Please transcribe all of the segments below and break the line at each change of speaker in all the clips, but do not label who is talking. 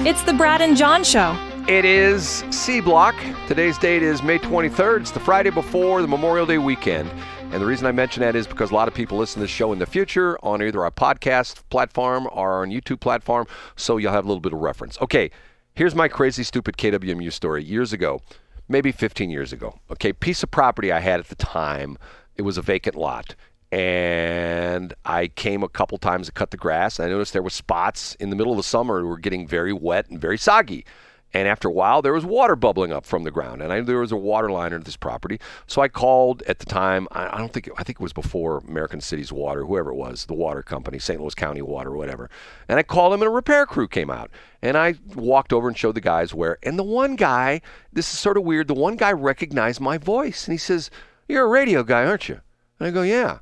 It's the Brad and John Show.
It is C Block. Today's date is May 23rd. It's the Friday before the Memorial Day weekend. And the reason I mention that is because a lot of people listen to this show in the future on either our podcast platform or on YouTube platform, so you'll have a little bit of reference. Okay, here's my crazy, stupid KWMU story. Years ago, maybe 15 years ago, okay, piece of property I had at the time, it was a vacant lot. And I came a couple times to cut the grass. I noticed there were spots in the middle of the summer that were getting very wet and very soggy. And after a while, there was water bubbling up from the ground. And I knew there was a water line under this property. So I called at the time, I think it was before American Cities Water, whoever it was, the water company, St. Louis County Water or whatever. And I called them and a repair crew came out. And I walked over and showed the guys where. And the one guy, this is sort of weird, the one guy recognized my voice. And he says, "You're a radio guy, aren't you?" And I go, "Yeah."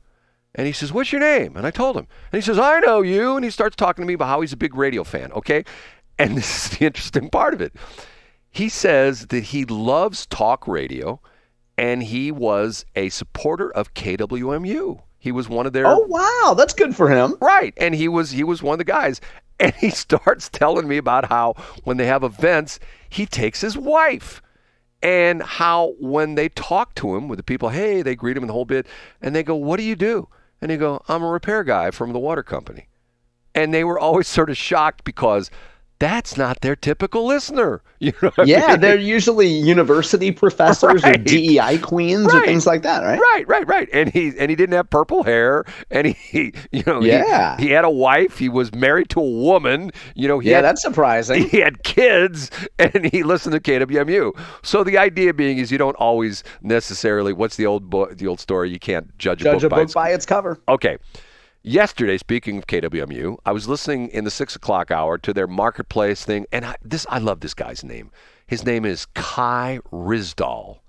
And he says, "What's your name?" And I told him. And he says, "I know you." And he starts talking to me about how he's a big radio fan, okay? And this is the interesting part of it. He says that he loves talk radio, and he was a supporter of KWMU. He was one of their...
Oh, wow. That's good for him.
Right. And he was one of the guys. And he starts telling me about how when they have events, he takes his wife. And how when they talk to him with the people, hey, they greet him in the whole bit, and they go, "What do you do?" And he go, "I'm a repair guy from the water company." And they were always sort of shocked because that's not their typical listener. You know what I mean?
They're usually university professors or DEI queens or things like that, right?
Right. And he didn't have purple hair, and he had a wife. He was married to a woman. That's surprising. He had kids, and he listened to KWMU. So the idea being is you don't always necessarily. What's the old story? You can't judge a book
by its cover.
Okay. Yesterday, speaking of KWMU, I was listening in the 6 o'clock hour to their marketplace thing, and I love this guy's name. His name is Kai Rizdal.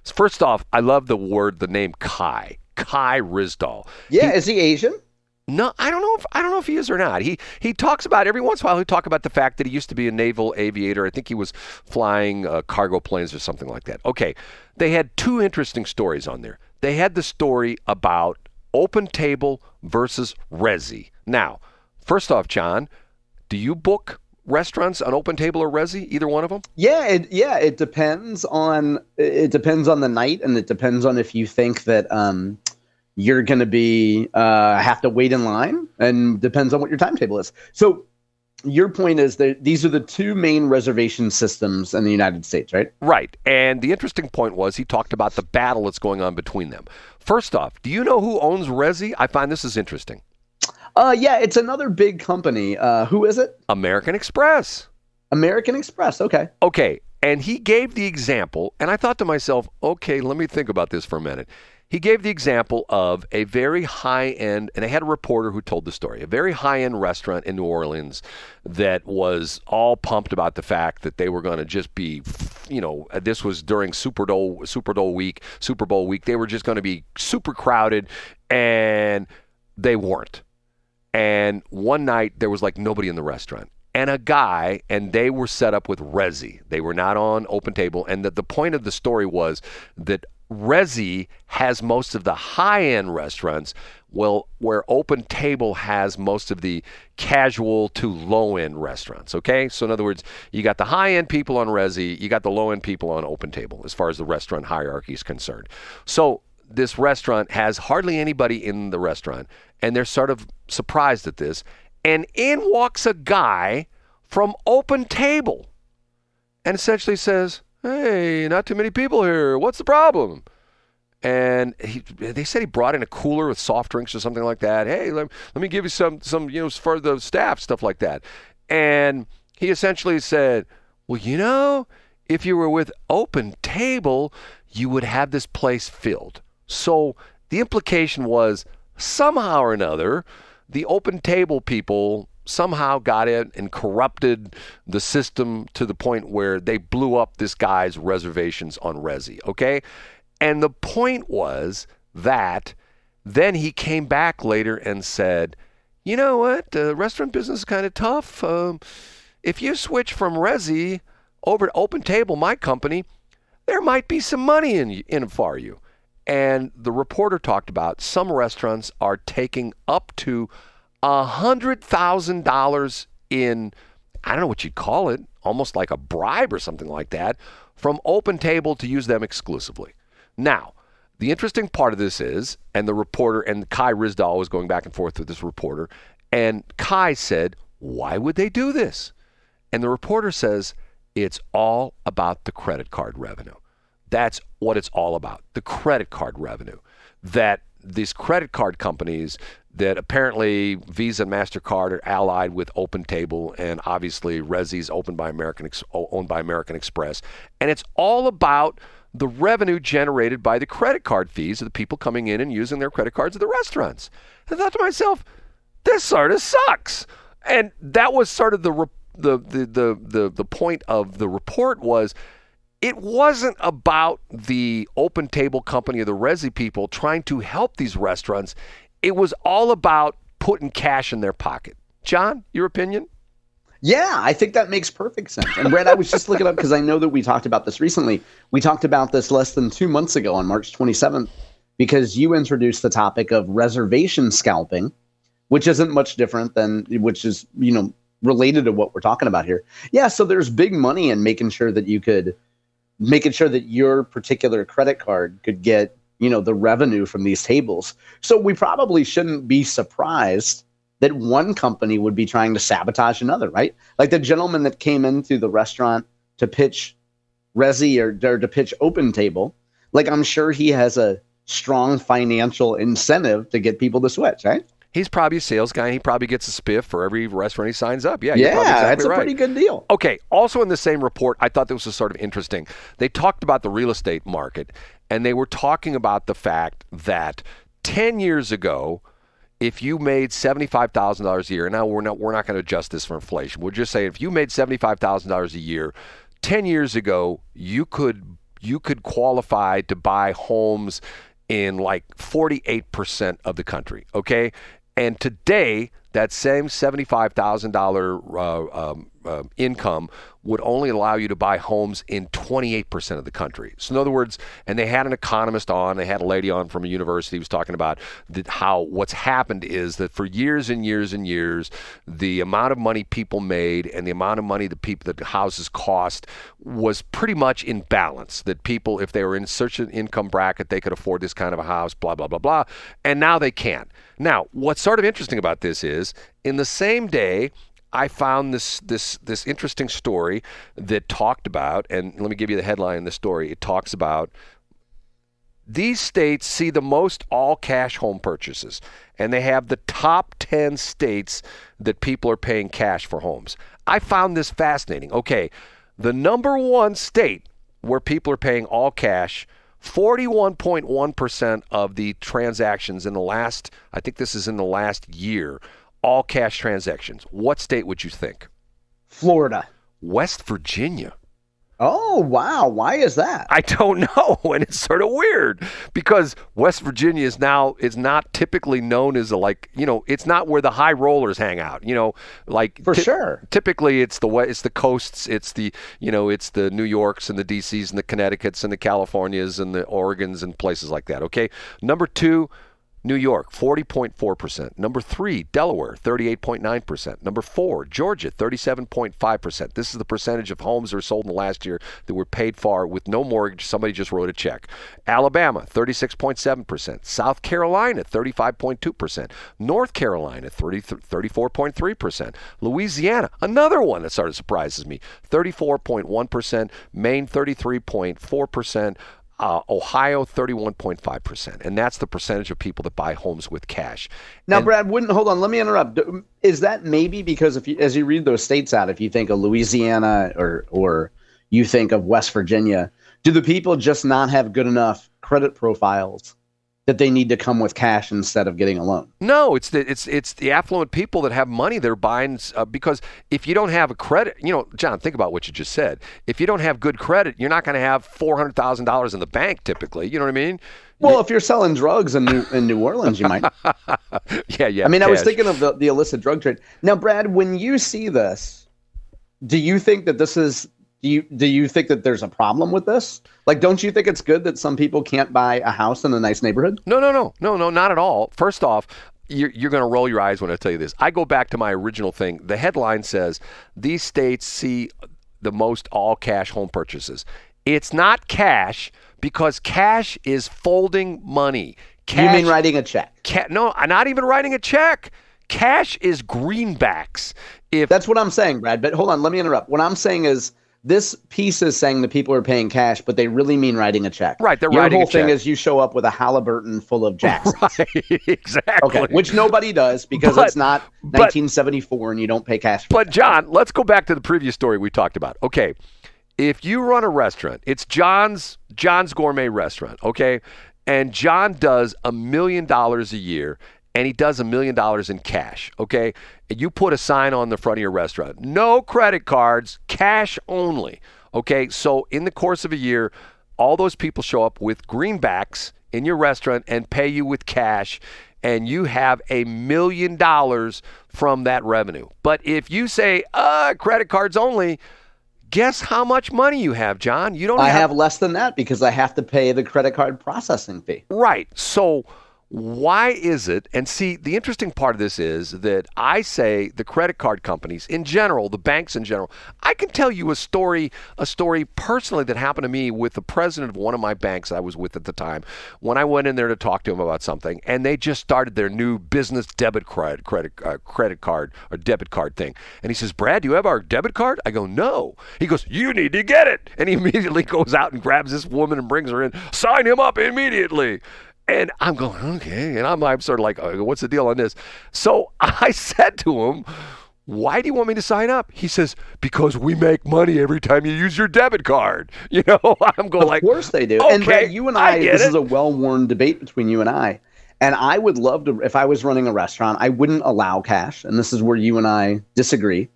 First off, I love the name Kai Rizdal.
Yeah, is he Asian?
No, I don't know if he is or not. He talks about, every once in a while, he'll talk about the fact that he used to be a naval aviator. I think he was flying cargo planes or something like that. Okay, they had two interesting stories on there. They had the story about OpenTable versus Resy. Now, first off, John, do you book restaurants on OpenTable or Resy? Either one of them?
It depends on the night, and it depends on if you think that you're going to be have to wait in line, and depends on what your timetable is. So your point is that these are the two main reservation systems in the United States, right?
Right. And the interesting point was he talked about the battle that's going on between them. First off, do you know who owns Resy? I find this is interesting.
It's another big company. Who is it?
American Express.
American Express. Okay.
Okay. And he gave the example, and I thought to myself, okay, let me think about this for a minute. He gave the example of a very high-end, and they had a reporter who told the story, a very high-end restaurant in New Orleans that was all pumped about the fact that they were going to just be, this was during Super Bowl week. They were just going to be super crowded, and they weren't. And one night, there was like nobody in the restaurant. And a guy, and they were set up with Resy. They were not on OpenTable. And the point of the story was that Resy has most of the high-end restaurants, where OpenTable has most of the casual to low-end restaurants, okay? So in other words, you got the high-end people on Resy, you got the low-end people on OpenTable as far as the restaurant hierarchy is concerned. So this restaurant has hardly anybody in the restaurant, and they're sort of surprised at this. And in walks a guy from OpenTable and essentially says, "Hey, not too many people here. What's the problem?" And they said he brought in a cooler with soft drinks or something like that. "Hey, let me give you some for the staff," stuff like that. And he essentially said, "Well, if you were with OpenTable, you would have this place filled." So the implication was somehow or another, the OpenTable people somehow got in and corrupted the system to the point where they blew up this guy's reservations on Resy, okay? And the point was that then he came back later and said, "You know what? The restaurant business is kind of tough. If you switch from Resy over to OpenTable, my company, there might be some money in it for you." And the reporter talked about some restaurants are taking up to $100,000 in I don't know what you'd call it, almost like a bribe or something like that, from OpenTable to use them exclusively. Now, the interesting part of this is, and the reporter, and Kai Ryssdal was going back and forth with this reporter, and Kai said, why would they do this? And the reporter says, it's all about the credit card revenue. That's what it's all about, the credit card revenue. That these credit card companies that apparently Visa and MasterCard are allied with OpenTable, and obviously Resy's owned by American Express. And it's all about the revenue generated by the credit card fees of the people coming in and using their credit cards at the restaurants. I thought to myself, this sort of sucks. And that was sort of the point of the report was, it wasn't about the OpenTable company or the Resy people trying to help these restaurants. It was all about putting cash in their pocket. John, your opinion?
Yeah, I think that makes perfect sense. And Brad, I was just looking up because I know that we talked about this recently. We talked about this less than 2 months ago on March 27th because you introduced the topic of reservation scalping, which isn't much different than, which is, related to what we're talking about here. Yeah, so there's big money in making sure that your particular credit card could get, the revenue from these tables. So we probably shouldn't be surprised that one company would be trying to sabotage another, right? Like the gentleman that came into the restaurant to pitch Resy or to pitch OpenTable, like I'm sure he has a strong financial incentive to get people to switch, right?
He's probably a sales guy, and he probably gets a spiff for every restaurant he signs up. Yeah,
that's a pretty good deal.
Okay, also in the same report, I thought this was sort of interesting. They talked about the real estate market, and they were talking about the fact that 10 years ago, if you made $75,000 a year, now we're not going to adjust this for inflation. We're just saying if you made $75,000 a year, 10 years ago, you could qualify to buy homes in like 48% of the country, okay? And today, that same $75,000 income would only allow you to buy homes in 28% of the country. So in other words, and they had an economist on, they had a lady on from a university who was talking about how what's happened is that for years and years and years, the amount of money people made and the amount of money that houses cost was pretty much in balance. That people, if they were in such an income bracket, they could afford this kind of a house, blah, blah, blah, blah. And now they can't. Now, what's sort of interesting about this is, in the same day, I found this interesting story that talked about, and let me give you the headline in the story. It talks about these states see the most all-cash home purchases, and they have the top 10 states that people are paying cash for homes. I found this fascinating. Okay, the number one state where people are paying all cash, 41.1% of the transactions in the last, I think this is in the last year, all cash transactions. What state would you think?
Florida.
West Virginia.
Oh, wow. Why is that?
I don't know. And it's sort of weird because West Virginia is not typically known as it's not where the high rollers hang out,
For sure.
Typically it's the coasts, it's the New Yorks and the DCs and the Connecticuts and the Californias and the Oregons and places like that. Okay. Number 2, New York, 40.4%. Number 3, Delaware, 38.9%. Number 4, Georgia, 37.5%. This is the percentage of homes that were sold in the last year that were paid for with no mortgage. Somebody just wrote a check. Alabama, 36.7%. South Carolina, 35.2%. North Carolina, 34.3%. Louisiana, another one that sort of surprises me, 34.1%. Maine, 33.4%. Ohio, 31.5%. And that's the percentage of people that buy homes with cash.
Now, Brad, hold on, let me interrupt. Is that maybe because as you read those states out, if you think of Louisiana or you think of West Virginia, do the people just not have good enough credit profiles that they need to come with cash instead of getting a loan?
No, it's the affluent people that have money they're buying because if you don't have a credit, John, think about what you just said. If you don't have good credit, you're not going to have $400,000 in the bank typically. You know what I mean?
Well, if you're selling drugs in New Orleans, you might.
Yeah.
I mean, I was thinking of the illicit drug trade. Now, Brad, when you see this, do you think that this is? Do you think that there's a problem with this? Like, don't you think it's good that some people can't buy a house in a nice neighborhood?
No, not at all. First off, you're going to roll your eyes when I tell you this. I go back to my original thing. The headline says, these states see the most all-cash home purchases. It's not cash because cash is folding money. Cash,
you mean writing a check?
No, not even writing a check. Cash is greenbacks.
That's what I'm saying, Brad. But hold on, let me interrupt. What I'm saying is this piece is saying that people are paying cash, but they really mean writing a check.
Right, they're writing a check.
Your whole thing is you show up with a Halliburton full of Jacksons.
Right, exactly.
Okay, which nobody does because it's not 1974 and you don't pay cash for
But
that.
John, let's go back to the previous story we talked about. Okay, if you run a restaurant, it's John's Gourmet Restaurant, okay? And John does $1 million a year, and he does $1 million in cash, okay? And you put a sign on the front of your restaurant, no credit cards, cash only, okay? So in the course of a year, all those people show up with greenbacks in your restaurant and pay you with cash, and you have $1 million from that revenue. But if you say, credit cards only, guess how much money you have, John?
I have less than that because I have to pay the credit card processing fee.
Right. So why is it? And see, the interesting part of this is that I say the credit card companies in general, the banks in general, I can tell you a story personally that happened to me with the president of one of my banks I was with at the time when I went in there to talk to him about something, and they just started their new business debit credit card or debit card thing. And he says, Brad, do you have our debit card? I go, no. He goes, you need to get it. And he immediately goes out and grabs this woman and brings her in. Sign him up immediately. And I'm going, okay. And I'm sort of like, what's the deal on this? So I said to him, why do you want me to sign up? He says, because we make money every time you use your debit card. I'm going
Of course they do.
Okay,
and Brad, you and I this is a well-worn debate between you and I. And I would love to, if I was running a restaurant, I wouldn't allow cash. And this is where you and I disagree.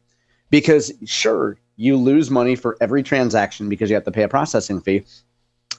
Because sure, you lose money for every transaction because you have to pay a processing fee.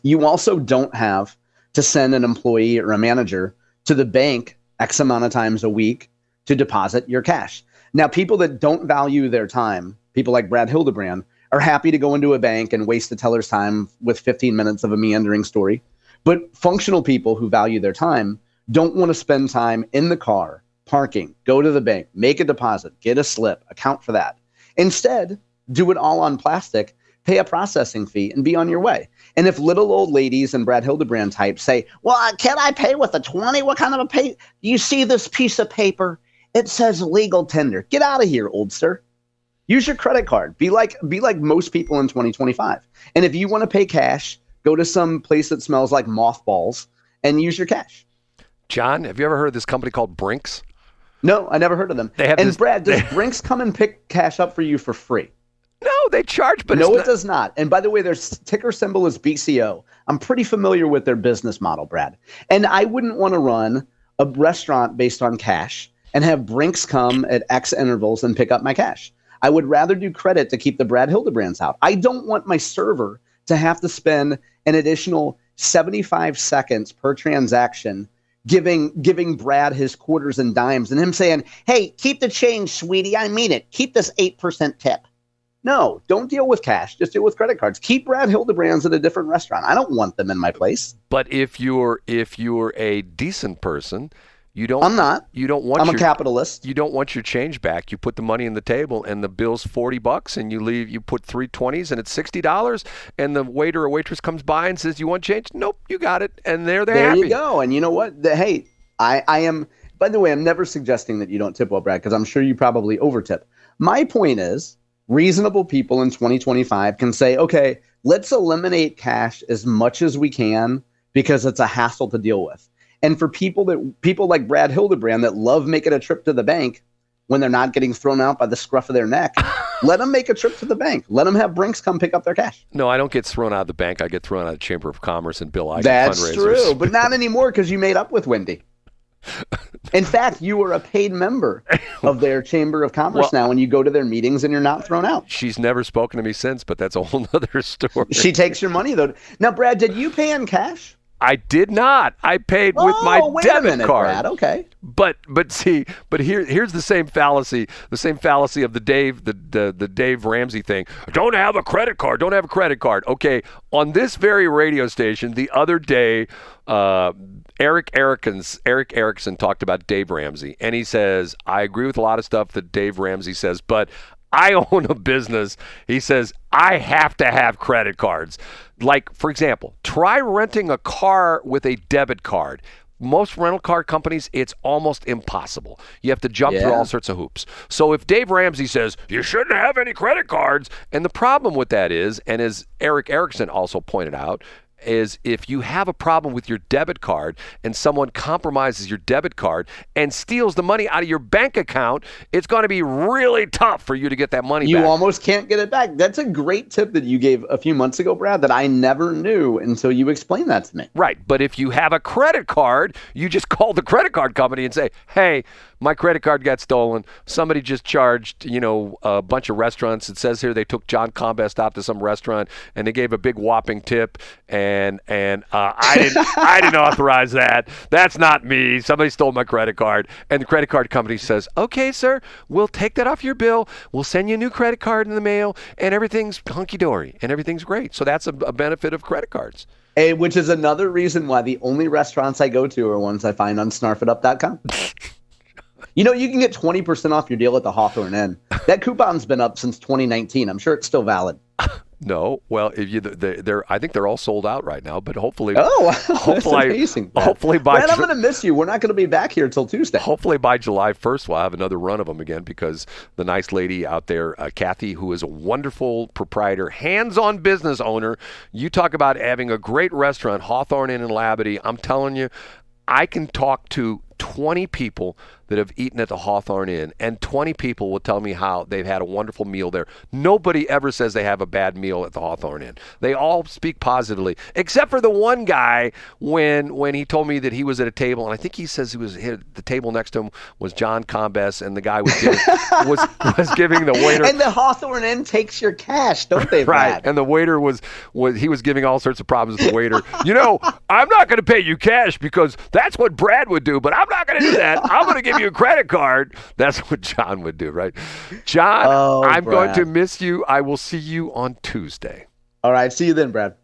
You also don't have to send an employee or a manager to the bank X amount of times a week to deposit your cash. Now, people that don't value their time, people like Brad Hildebrand, are happy to go into a bank and waste the teller's time with 15 minutes of a meandering story. But functional people who value their time don't want to spend time in the car, parking, go to the bank, make a deposit, get a slip, account for that. Instead, do it all on plastic, pay a processing fee, and be on your way. And if little old ladies and Brad Hildebrand types say, well, can I pay with a 20? What kind of a pay? You see this piece of paper? It says legal tender. Get out of here, old sir. Use your credit card. Be like most people in 2025. And if you want to pay cash, go to some place that smells like mothballs and use your cash.
John, have you ever heard of this company called Brinks?
No, I never heard of them. Brad, does Brinks come and pick cash up for you for free?
No, they charge, but
it does not. And by the way, their ticker symbol is BCO. I'm pretty familiar with their business model, Brad. And I wouldn't want to run a restaurant based on cash and have Brinks come at X intervals and pick up my cash. I would rather do credit to keep the Brad Hildebrands out. I don't want my server to have to spend an additional 75 seconds per transaction giving Brad his quarters and dimes and him saying, hey, keep the change, sweetie. I mean it. Keep this 8% tip. No, don't deal with cash. Just deal with credit cards. Keep Brad Hildebrands at a different restaurant. I don't want them in my place.
But if you're a decent person, you don't.
I'm not.
You don't want.
I'm a capitalist.
You don't want your change back. You put the money in the table, and the bill's $40, and you leave. You put 3 20s, and it's $60. And the waiter or waitress comes by and says, "You want change?" Nope, you got it. And they're happy.
There you go. And you know what? Hey, I am. By the way, I'm never suggesting that you don't tip well, Brad, because I'm sure you probably overtip. My point is, reasonable people in 2025 can say, okay, let's eliminate cash as much as we can because it's a hassle to deal with. And for people like Brad Hildebrand that love making a trip to the bank when they're not getting thrown out by the scruff of their neck, let them make a trip to the bank. Let them have Brinks come pick up their cash.
No, I don't get thrown out of the bank. I get thrown out of the Chamber of Commerce and Bill Iden
That's
fundraisers.
That's true, but not anymore because you made up with Wendy. In fact, you are a paid member of their Chamber of Commerce now, and you go to their meetings and you're not thrown out.
She's never spoken to me since, but that's a whole other story.
She takes your money, though. Now, Brad, did you pay in cash?
I did not. I paid with my
wait
debit
a minute,
card.
Brad. Okay.
But here's the same fallacy of the Dave Ramsey thing. Don't have a credit card. Don't have a credit card. Okay, on this very radio station the other day, Eric Erickson talked about Dave Ramsey, and he says, I agree with a lot of stuff that Dave Ramsey says, but I own a business. He says, I have to have credit cards. Like, for example, try renting a car with a debit card. Most rental car companies, it's almost impossible. You have to jump through all sorts of hoops. So if Dave Ramsey says, you shouldn't have any credit cards, and the problem with that is, and as Eric Erickson also pointed out, is if you have a problem with your debit card and someone compromises your debit card and steals the money out of your bank account, it's going to be really tough for you to get that money back.
You almost can't get it back. That's a great tip that you gave a few months ago, Brad, that I never knew until you explained that to me.
Right. But if you have a credit card, you just call the credit card company and say, hey, my credit card got stolen. Somebody just charged, a bunch of restaurants. It says here they took John Combest out to some restaurant and they gave a big whopping tip. And I didn't authorize that. That's not me. Somebody stole my credit card. And the credit card company says, okay, sir, we'll take that off your bill. We'll send you a new credit card in the mail, and everything's hunky-dory, and everything's great. So that's a benefit of credit cards.
Which is another reason why the only restaurants I go to are ones I find on snarfitup.com. You can get 20% off your deal at the Hawthorne Inn. That coupon's been up since 2019. I'm sure it's still valid.
No, well, I think they're all sold out right now. But hopefully,
that's amazing.
Hopefully,
Brad, I'm going to miss you. We're not going to be back here till Tuesday.
Hopefully, by July 1st, we'll have another run of them again because the nice lady out there, Kathy, who is a wonderful proprietor, hands-on business owner. You talk about having a great restaurant, Hawthorne Inn in Labadee. I'm telling you, I can talk to 20 people that have eaten at the Hawthorne Inn, and 20 people will tell me how they've had a wonderful meal there. Nobody ever says they have a bad meal at the Hawthorne Inn. They all speak positively, except for the one guy when he told me that he was at a table, and I think he says the table next to him was John Combest, and the guy was giving the waiter.
And the Hawthorne Inn takes your cash, don't they, Brad?
Right, and the waiter was giving all sorts of problems to the waiter. I'm not going to pay you cash because that's what Brad would do, but I'm not going to do that. I'm going to give you a credit card. That's what John would do, right? John, I'm
Brad.
going to miss you. I will see you on Tuesday.
All right. See you then, Brad.